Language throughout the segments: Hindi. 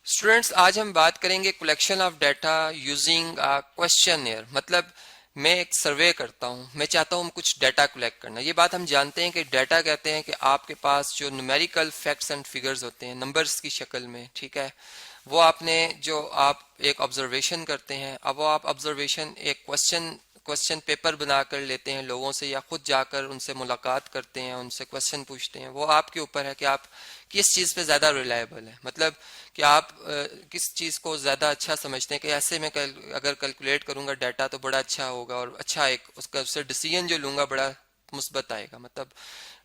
स्टूडेंट्स, आज हम बात करेंगे कलेक्शन ऑफ डाटा यूजिंग क्वेश्चनएयर। मतलब मैं एक सर्वे करता हूँ, मैं चाहता हूँ कुछ डाटा कलेक्ट करना। ये बात हम जानते हैं कि डाटा कहते हैं कि आपके पास जो न्यूमेरिकल फैक्ट्स एंड फिगर्स होते हैं नंबर्स की शक्ल में, ठीक है, वो आपने जो आप एक ऑब्जर्वेशन करते हैं, अब वो आप ऑब्जर्वेशन एक क्वेश्चन पेपर बनाकर लेते हैं लोगों से, या खुद जाकर उनसे मुलाकात करते हैं, उनसे क्वेश्चन पूछते हैं। वो आपके ऊपर है कि आप किस चीज़ पे ज़्यादा रिलायबल है, मतलब कि आप किस चीज़ को ज़्यादा अच्छा समझते हैं कि ऐसे मैं अगर कैलकुलेट करूँगा डाटा तो बड़ा अच्छा होगा और अच्छा एक उसका उससे डिसीजन जो लूँगा बड़ा मुस्बत आएगा, मतलब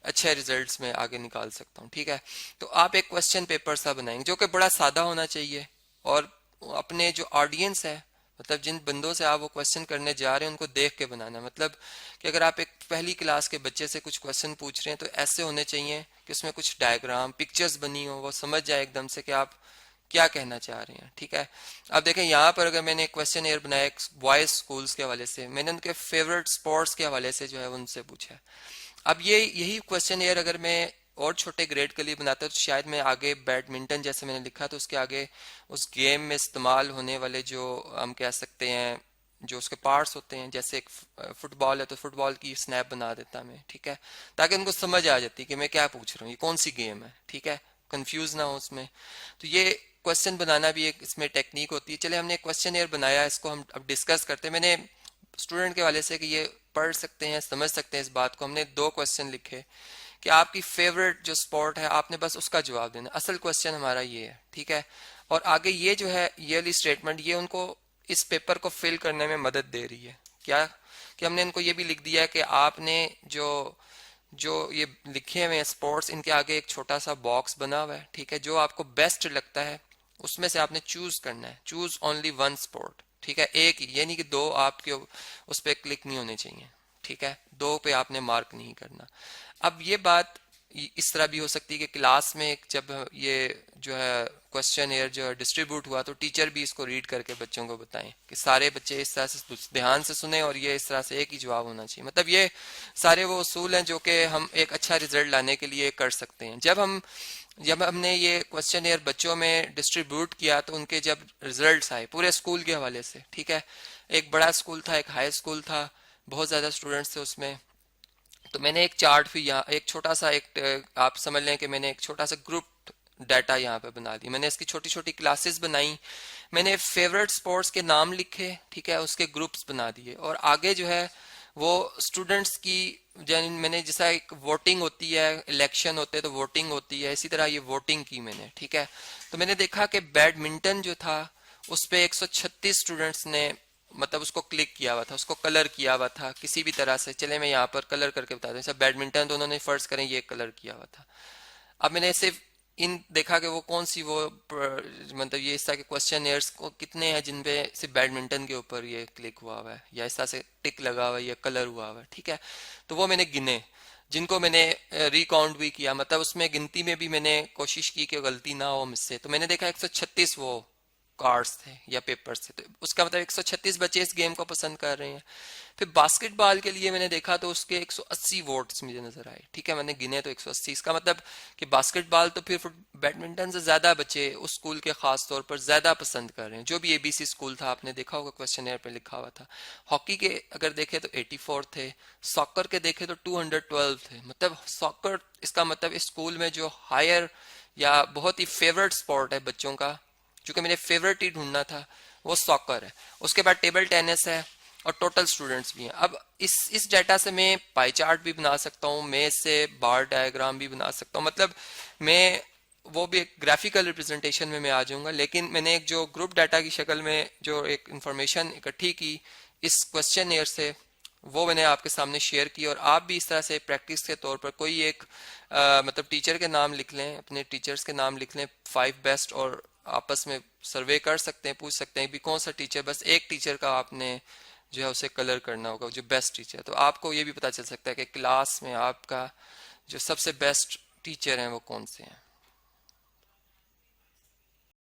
अच्छे रिजल्ट्स में आगे निकाल सकता हूँ। ठीक है, तो आप एक क्वेश्चन पेपर सा बनाएंगे जो कि बड़ा सादा होना चाहिए, और अपने जो ऑडियंस है, मतलब जिन बंदों से आप वो क्वेश्चन करने जा रहे हैं उनको देख के बनाना। मतलब कि अगर आप एक पहली क्लास के बच्चे से कुछ क्वेश्चन पूछ रहे हैं तो ऐसे होने चाहिए कि उसमें कुछ डायग्राम पिक्चर्स बनी हो, वो समझ जाए एकदम से कि आप क्या कहना चाह रहे हैं। ठीक है, अब देखें यहाँ पर अगर मैंने क्वेश्चन एयर बनाया बॉयज स्कूल्स के हवाले से, मैंने उनके फेवरेट स्पोर्ट्स के हवाले से जो है उनसे पूछा है। अब ये यही क्वेश्चन एयर अगर मैं और छोटे ग्रेड के लिए बनाता तो शायद मैं आगे बैडमिंटन जैसे मैंने लिखा तो उसके आगे उस गेम में इस्तेमाल होने वाले जो हम कह सकते हैं जो उसके पार्ट्स होते हैं, जैसे एक फुटबॉल है तो फुटबॉल की स्नैप बना देता मैं। ठीक है, ताकि उनको समझ आ जाती कि मैं क्या पूछ रहा हूँ, ये कौन सी गेम है। ठीक है, कंफ्यूज ना हो उसमें। तो ये क्वेश्चन बनाना भी एक इसमें टेक्निक होती है। चले हमने क्वेश्चन एयर बनाया, इसको हम अब डिस्कस करते हैं। मैंने स्टूडेंट के वाले से कि ये पढ़ सकते हैं, समझ सकते हैं इस बात को। हमने दो क्वेश्चन लिखे कि आपकी फेवरेट जो स्पोर्ट है, आपने बस उसका जवाब देना। असल क्वेश्चन हमारा ये है। ठीक है, और आगे ये जो है ईयरली स्टेटमेंट, ये उनको इस पेपर को फिल करने में मदद दे रही है। क्या कि हमने इनको ये भी लिख दिया है कि आपने जो जो ये लिखे हुए हैं स्पोर्ट्स, इनके आगे एक छोटा सा बॉक्स बना हुआ है। ठीक है, जो आपको बेस्ट लगता है उसमें से आपने चूज करना है। Choose only one sport. ठीक है, एक ही, यानी कि दो आपके उस पर क्लिक नहीं होने चाहिए। ठीक है, दो पे आपने मार्क नहीं करना। अब ये बात इस तरह भी हो सकती है कि क्लास में जब ये जो है क्वेश्चन एयर जो है डिस्ट्रीब्यूट हुआ तो टीचर भी इसको रीड करके बच्चों को बताएं कि सारे बच्चे इस तरह से ध्यान से सुने और ये इस तरह से एक ही जवाब होना चाहिए। मतलब ये सारे वो उसूल हैं जो कि हम एक अच्छा रिजल्ट लाने के लिए कर सकते हैं। जब हमने ये क्वेश्चन एयर बच्चों में डिस्ट्रीब्यूट किया तो उनके जब रिजल्ट्स आए पूरे स्कूल के हवाले से, ठीक है, एक बड़ा स्कूल था, एक हाई स्कूल था, बहुत ज़्यादा स्टूडेंट्स थे उसमें। तो मैंने एक चार्ट भी यहाँ एक छोटा सा एक आप समझ लें कि मैंने एक छोटा सा ग्रुप डाटा यहाँ पे बना दी। मैंने इसकी छोटी छोटी क्लासेस बनाई, मैंने फेवरेट स्पोर्ट्स के नाम लिखे, ठीक है, उसके ग्रुप्स बना दिए, और आगे जो है वो स्टूडेंट्स की मैंने जैसा एक वोटिंग होती है, इलेक्शन होते हैं तो वोटिंग होती है, इसी तरह ये वोटिंग की मैंने। ठीक है, तो मैंने देखा कि बैडमिंटन जो था उस पे 136 स्टूडेंट्स ने मतलब उसको क्लिक किया हुआ था, उसको कलर किया हुआ था किसी भी तरह से। चले मैं यहाँ पर कलर करके बता दूं, जैसे बैडमिंटन तो उन्होंने फर्ज करें ये कलर किया हुआ था। अब मैंने सिर्फ इन देखा कि वो कौन सी वो मतलब ये इस तरह के क्वेश्चन एयर्स को कितने हैं जिनपे सिर्फ बैडमिंटन के ऊपर ये क्लिक हुआ हुआ है या इस तरह से टिक लगा हुआ है या कलर हुआ हुआ है। ठीक है, तो वो मैंने गिने, जिनको मैंने रिकाउंट भी किया, मतलब उसमें गिनती में भी मैंने कोशिश की कि गलती ना हो मुझसे। तो मैंने देखा 136 वो कार्ड्स थे या पेपर्स थे, तो उसका मतलब 136 बच्चे इस गेम को पसंद कर रहे हैं। फिर बास्केटबॉल के लिए मैंने देखा तो उसके 180 वोट्स मुझे नजर आए। ठीक है, मैंने गिने तो 180, इसका मतलब कि बास्केटबॉल तो फिर बैडमिंटन से ज्यादा बच्चे उस स्कूल के खास तौर पर ज्यादा पसंद कर रहे हैं। जो भी एबीसी स्कूल था आपने देखा होगा क्वेश्चन पे लिखा हुआ था। हॉकी के अगर देखे तो 84 थे, सॉकर के देखे तो 212 थे। मतलब सॉकर, इसका मतलब इस स्कूल में जो हायर या बहुत ही फेवरेट स्पोर्ट है बच्चों का, चूंकि मैंने फेवरेट ही ढूंढना था, वो सॉकर है। उसके बाद टेबल टेनिस है और टोटल स्टूडेंट्स भी हैं। अब इस डाटा से मैं पाई चार्ट भी बना सकता हूँ, मैं इससे बार डायग्राम भी बना सकता हूँ, मतलब मैं वो भी एक ग्राफिकल रिप्रेजेंटेशन में मैं आ जाऊंगा। लेकिन मैंने एक जो ग्रुप डाटा की शक्ल में जो एक इंफॉर्मेशन इकट्ठी की इस क्वेश्चन एयर से, वो मैंने आपके सामने शेयर की। और आप भी इस तरह से प्रैक्टिस के तौर पर कोई एक मतलब टीचर के नाम लिख लें, अपने टीचर्स के नाम लिख लें 5 बेस्ट, और आपस में सर्वे कर सकते हैं, पूछ सकते हैं भी कौन सा टीचर, बस एक टीचर का आपने जो है उसे कलर करना होगा जो बेस्ट टीचर है। तो आपको ये भी पता चल सकता है कि क्लास में आपका जो सबसे बेस्ट टीचर हैं वो कौन से हैं।